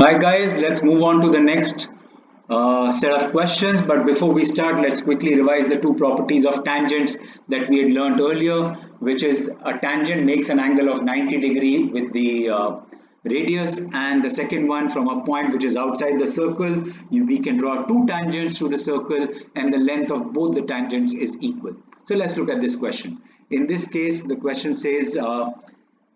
Hi guys, let's move on to the next set of questions. But before we start, let's quickly revise the two properties of tangents that we had learned earlier, which is a tangent makes an angle of 90 degree with the radius, and the second one, from a point which is outside the circle, we can draw two tangents to the circle and the length of both the tangents is equal. So let's look at this question. In this case, the question says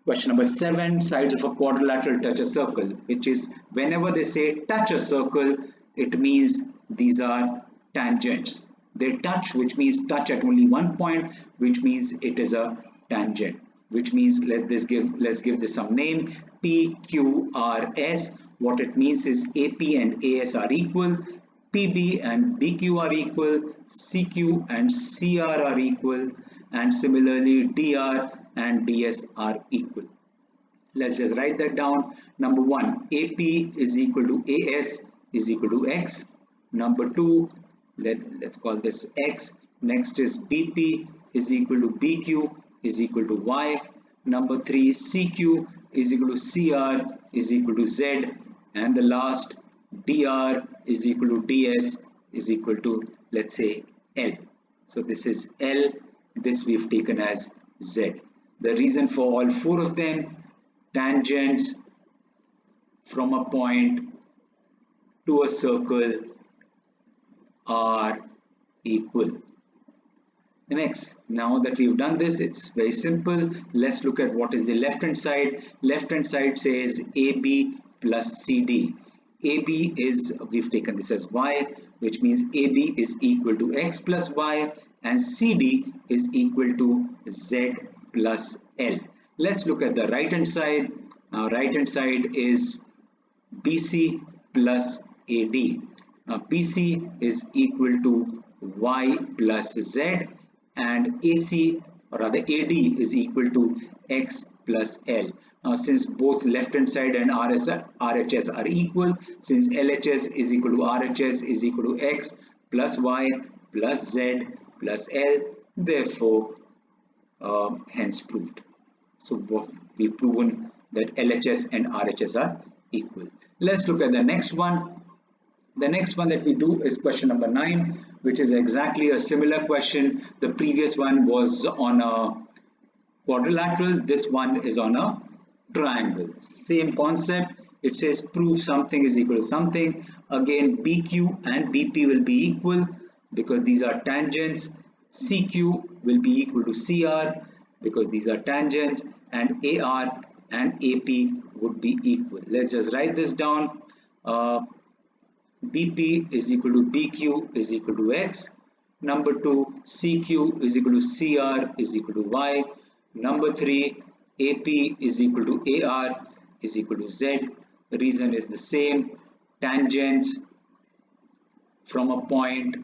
question number 7, sides of a quadrilateral touch a circle, which is whenever they say touch a circle, it means these are tangents. They touch, which means touch at only one point, which means it is a tangent, which means let's give this some name, PQRS. What it means is AP and AS are equal, PB and BQ are equal, CQ and CR are equal, and similarly DR and DS are equal. Let's just write that down. Number 1, AP is equal to AS is equal to X. Number 2, let's call this X. Next is BP is equal to BQ is equal to Y. Number 3, CQ is equal to CR is equal to Z. And the last, DR is equal to DS is equal to, let's say, L. So this is L, this we've taken as Z. The reason for all four of them, tangents from a point to a circle are equal. Next, now that we've done this, it's very simple. Let's look at what is the left hand side. Left hand side says AB plus CD. AB is, we've taken this as Y, which means AB is equal to X plus Y, and CD is equal to Z plus L. Let's look at the right hand side. Now right hand side is BC plus AD. Now BC is equal to Y plus Z, and AC, or rather AD, is equal to X plus L. Now since both left hand side and RHS are equal, since LHS is equal to RHS is equal to X plus Y plus Z plus L, therefore hence proved. So we've proven that LHS and RHS are equal. Let's look at the next one. The next one that we do is question number 9, which is exactly a similar question. The previous one was on a quadrilateral. This one is on a triangle. Same concept. It says prove something is equal to something. Again, BQ and BP will be equal because these are tangents. CQ will be equal to CR because these are tangents, and AR and AP would be equal. Let's just write this down. BP is equal to BQ is equal to X. Number 2, CQ is equal to CR is equal to Y. Number 3, AP is equal to AR is equal to Z. The reason is the same. Tangents from a point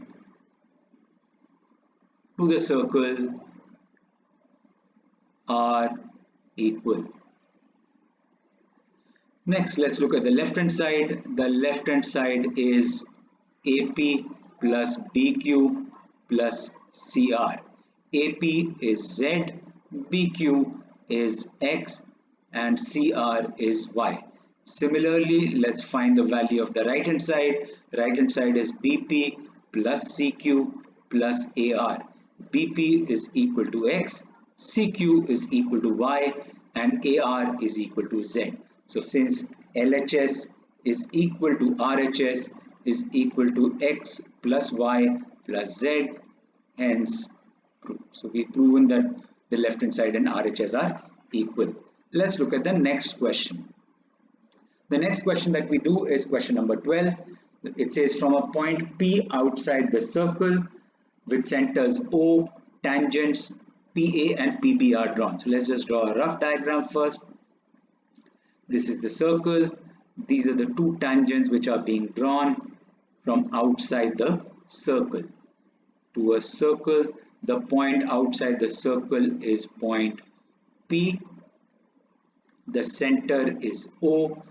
to the circle are equal. Next, let's look at the left hand side. The left hand side is AP plus BQ plus CR. AP is Z, BQ is X, and CR is Y. Similarly, let's find the value of the right hand side. Right hand side is BP plus CQ plus AR. BP is equal to X, CQ is equal to Y, and AR is equal to Z. So since LHS is equal to RHS is equal to X plus Y plus Z, hence proved. So we've proven that the left hand side and RHS are equal. Let's look at the next question. The next question that we do is question number 12. It says from a point P outside the circle with centers O, tangents PA and PB are drawn. So let's just draw a rough diagram first. This is the circle. These are the two tangents which are being drawn from outside the circle. To a circle, the point outside the circle is point P. The center is O.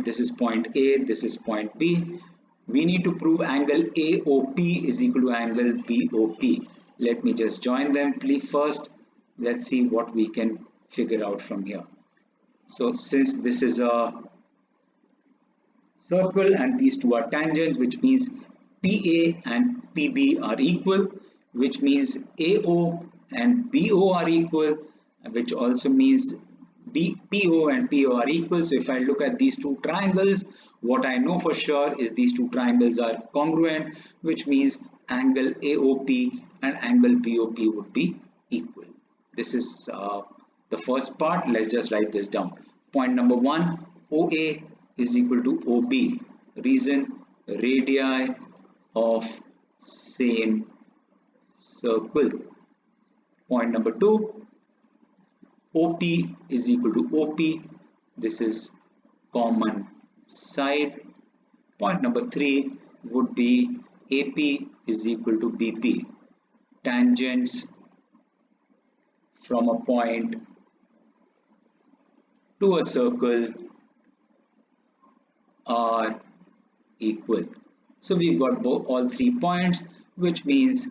This is point A, this is point B. We need to prove angle AOP is equal to angle BOP. Let me just join them first. Let's see what we can figure out from here. So since this is a circle, and these two are tangents, which means PA and PB are equal, which means AO and BO are equal, which also means PO and PO are equal. So if I look at these two triangles, what I know for sure is these two triangles are congruent, which means angle AOP and angle BOP would be equal. This is the first part. Let's just write this down. Point number 1, OA is equal to OB. Reason, radii of same circle. Point number 2, OP is equal to OP. This is common side. Point number 3 would be AP is equal to BP. Tangents from a point to a circle are equal. So we've got all 3 points, which means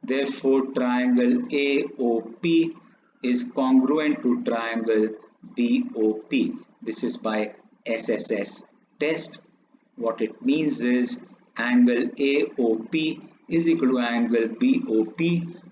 therefore triangle AOP is congruent to triangle BOP. This is by SSS test. What it means is angle AOP is equal to angle BOP.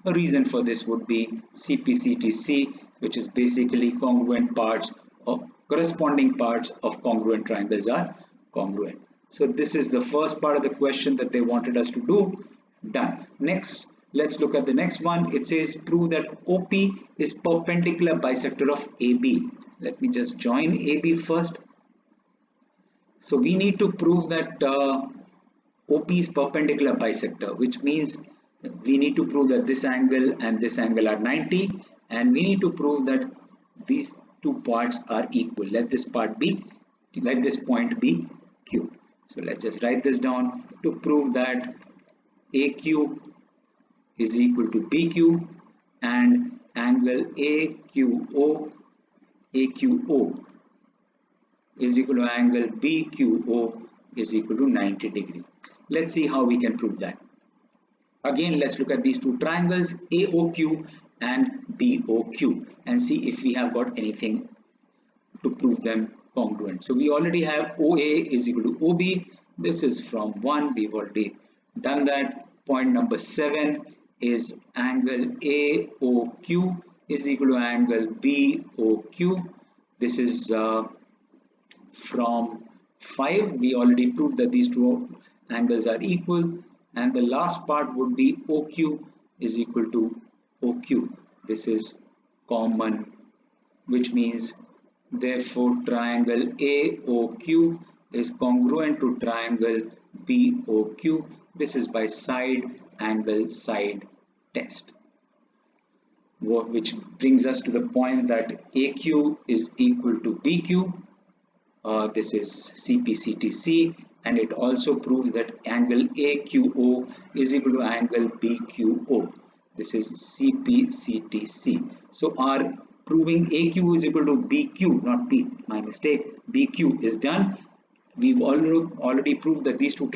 A reason for this would be CPCTC, which is basically congruent parts of corresponding parts of congruent triangles are congruent. So this is the first part of the question that they wanted us to do. Done. Next, let's look at the next one. It says prove that OP is perpendicular bisector of AB. Let me just join AB first. So we need to prove that OP is perpendicular bisector, which means we need to prove that this angle and this angle are 90, and we need to prove that these two parts are equal. Let this point be Q. So let's just write this down to prove that AQ is equal to BQ and angle AQO is equal to angle BQO is equal to 90 degree. Let's see how we can prove that. Again, let's look at these two triangles AOQ and BOQ and see if we have got anything to prove them congruent. So we already have OA is equal to OB. This is from 1. We've already done that. Point number 7 is angle AOQ is equal to angle BOQ. This is from 5. We already proved that these two angles are equal, and the last part would be OQ is equal to OQ. This is common, which means therefore triangle AOQ is congruent to triangle BOQ. This is by side angle side test, which brings us to the point that AQ is equal to BQ. This is CPCTC, and it also proves that angle AQO is equal to angle BQO. This is CPCTC. So our proving AQ is equal to BQ, not P, my mistake, BQ is done. We've already proved that these two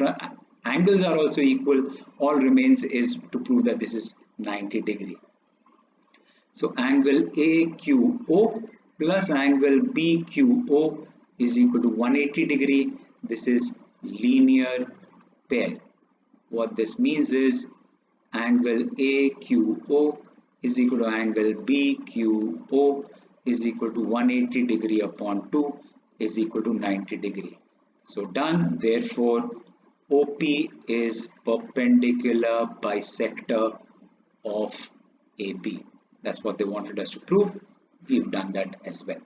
angles are also equal. All remains is to prove that this is 90 degree. So angle AQO plus angle BQO is equal to 180 degree. This is linear pair. What this means is angle AQO is equal to angle BQO is equal to 180 degree upon 2 is equal to 90 degree. So done. Therefore OP is perpendicular bisector of AB. That's what they wanted us to prove. We've done that as well.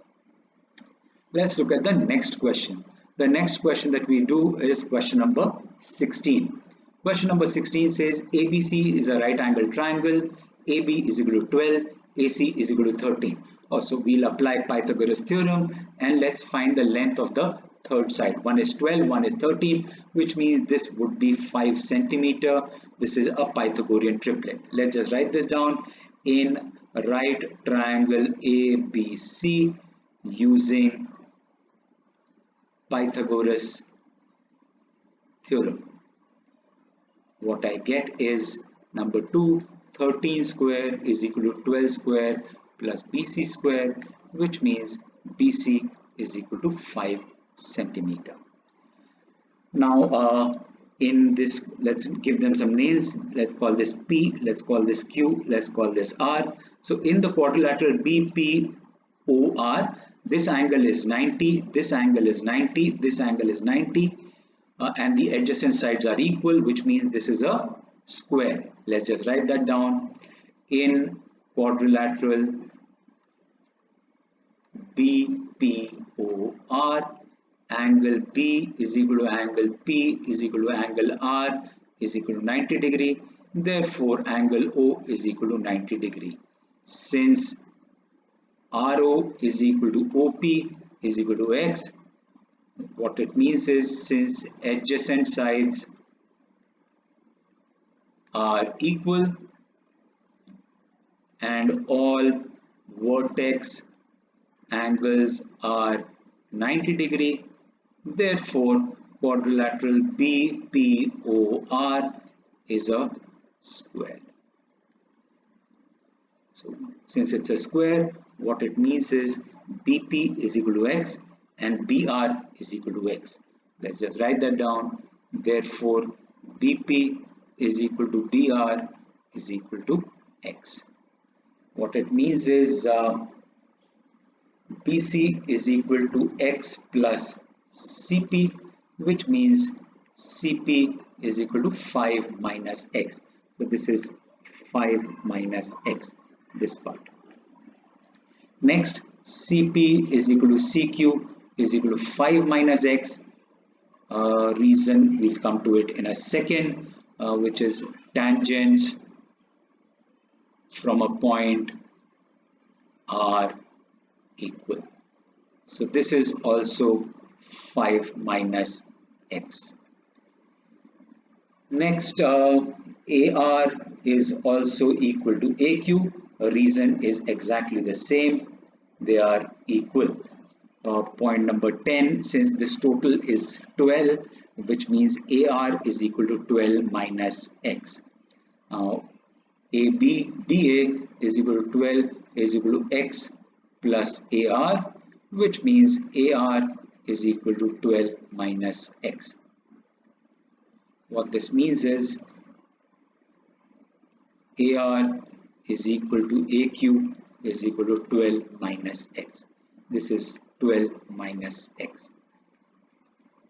Let's look at the next question. The next question that we do is question number 16. Question number 16 says ABC is a right angle triangle. AB is equal to 12. AC is equal to 13. Also, we'll apply Pythagoras theorem and let's find the length of the third side. One is 12, one is 13, which means this would be 5 centimeter. This is a Pythagorean triplet. Let's just write this down. In right triangle ABC using Pythagoras theorem, what I get is number 2, 13 square is equal to 12 square plus BC square, which means BC is equal to 5 centimeter. Now in this, let's give them some names. Let's call this P, let's call this Q, let's call this R. So in the quadrilateral BPOR, this angle is 90, this angle is 90, this angle is 90, and the adjacent sides are equal, which means this is a square. Let's just write that down. In quadrilateral BPOR, angle B is equal to angle P is equal to angle R is equal to 90 degree. Therefore, angle O is equal to 90 degree. Since RO is equal to OP is equal to X, what it means is, since adjacent sides are equal and all vertex angles are 90 degree, therefore quadrilateral BPOR is a square. So since it's a square, what it means is BP is equal to X and BR is equal to X. Let's just write that down. Therefore BP is equal to BR is equal to X. What it means is BC is equal to X plus CP, which means CP is equal to 5 minus X. So this is 5 minus X, this part. Next, CP is equal to CQ is equal to 5 minus X. Reason we'll come to it in a second, which is tangents from a point are equal. So this is also 5 minus X. Next, AR is also equal to AQ. Reason is exactly the same. They are equal. Point number 10, since this total is 12, which means AR is equal to 12 minus X. BA is equal to 12 is equal to X plus AR, which means AR is equal to 12 minus X. What this means is AR is equal to AQ is equal to 12 minus X. This is 12 minus X.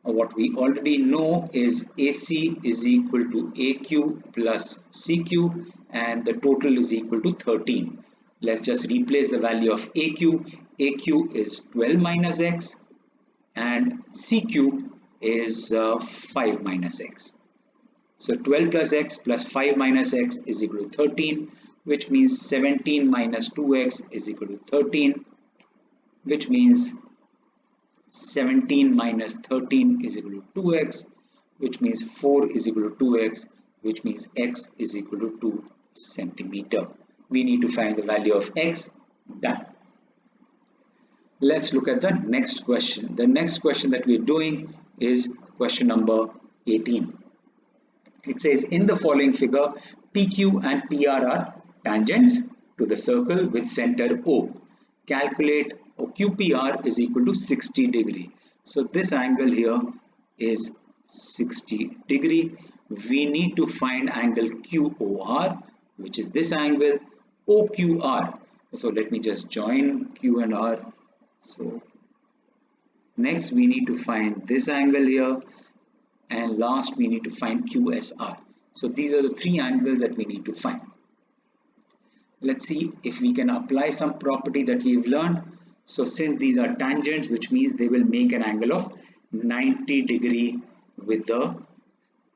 What we already know is AC is equal to AQ plus CQ, and the total is equal to 13. Let's just replace the value of AQ. AQ is 12 minus X and CQ is 5 minus X. So 12 plus X plus 5 minus X is equal to 13, which means 17 minus 2X is equal to 13, which means 17 minus 13 is equal to 2X, which means 4 is equal to 2X, which means X is equal to 2 centimeter. We need to find the value of X. Done. Let's look at the next question. The next question that we're doing is question number 18. It says, in the following figure, PQ and PR are tangents to the circle with center O. Calculate QPR is equal to 60 degree. So this angle here is 60 degree. We need to find angle QOR, which is this angle, OQR. So let me just join Q and R. So next we need to find this angle here, and last we need to find QSR. So these are the three angles that we need to find. Let's see if we can apply some property that we've learned. So since these are tangents, which means they will make an angle of 90 degree with the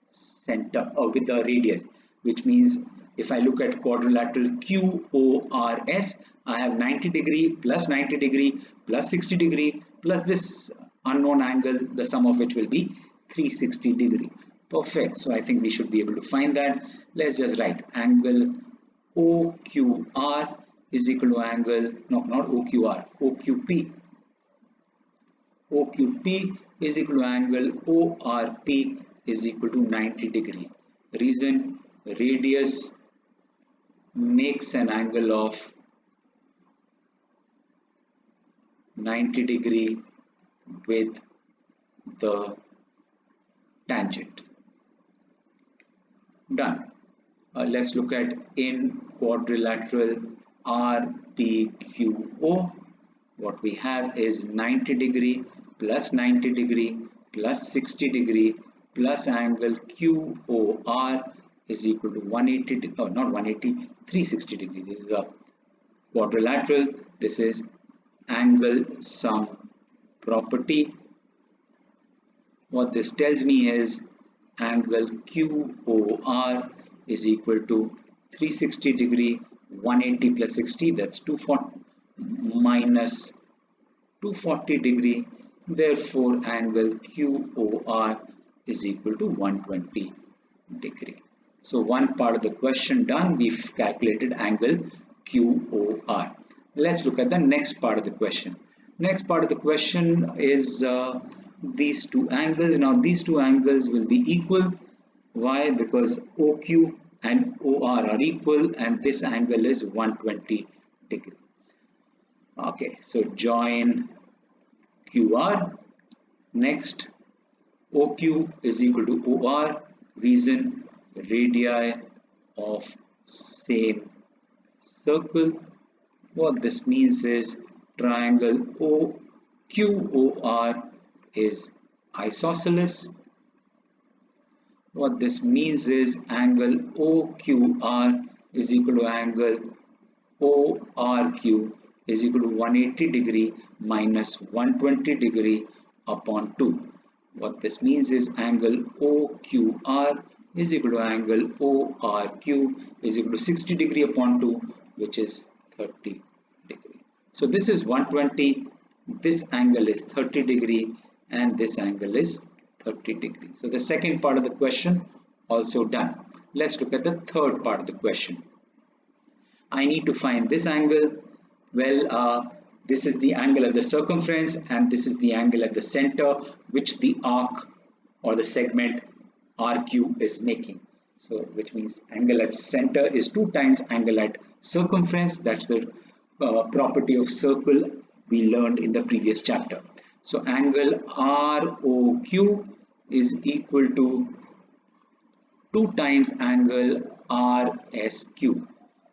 center or with the radius, which means if I look at quadrilateral QORS, I have 90 degree plus 90 degree plus 60 degree plus this unknown angle, the sum of which will be 360 degree. Perfect. So I think we should be able to find that. Let's just write angle OQR is equal to angle, no, not OQR, OQP. OQP is equal to angle ORP is equal to 90 degree. Reason, radius makes an angle of 90 degree with the tangent. Done. Let's look at in quadrilateral RPQO. What we have is 90 degree plus 90 degree plus 60 degree plus angle QOR is equal to 180, oh not 180, 360 degree. This is a quadrilateral. This is angle sum property. What this tells me is angle QOR is equal to 360 degree 180 plus 60, that's 240 minus 240 degree. Therefore, angle QOR is equal to 120 degree. So one part of the question done, we've calculated angle QOR. Let's look at the next part of the question. Next part of the question is these two angles. Now these two angles will be equal. Why? Because OQ and OR are equal and this angle is 120 degree. Okay, so join QR. Next, OQ is equal to OR. Reason, radii of same circle. What this means is triangle OQOR is isosceles. What this means is angle OQR is equal to angle ORQ is equal to 180 degree minus 120 degree upon 2. What this means is angle OQR is equal to angle ORQ is equal to 60 degree upon 2, which is 30 degree. So this is 120, this angle is 30 degree and this angle is 30 degree. So the second part of the question also done. Let's look at the third part of the question. I need to find this angle. Well, this is the angle at the circumference and this is the angle at the center which the arc or the segment RQ is making. So which means angle at center is 2 times angle at circumference. That's the property of circle we learned in the previous chapter. So angle ROQ is equal to 2 times angle RSQ.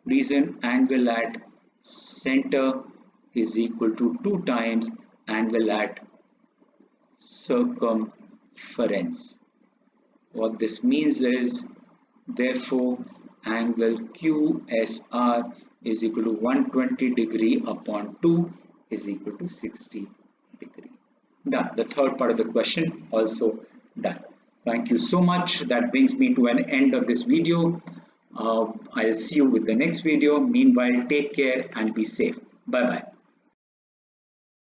Reason, angle at center is equal to 2 times angle at circumference. What this means is, therefore, angle QSR is equal to 120 degree upon 2 is equal to 60 degree. Done. The third part of the question also done. Thank you so much. That brings me to an end of this video. I'll see you with the next video. Meanwhile, take care and be safe. Bye bye.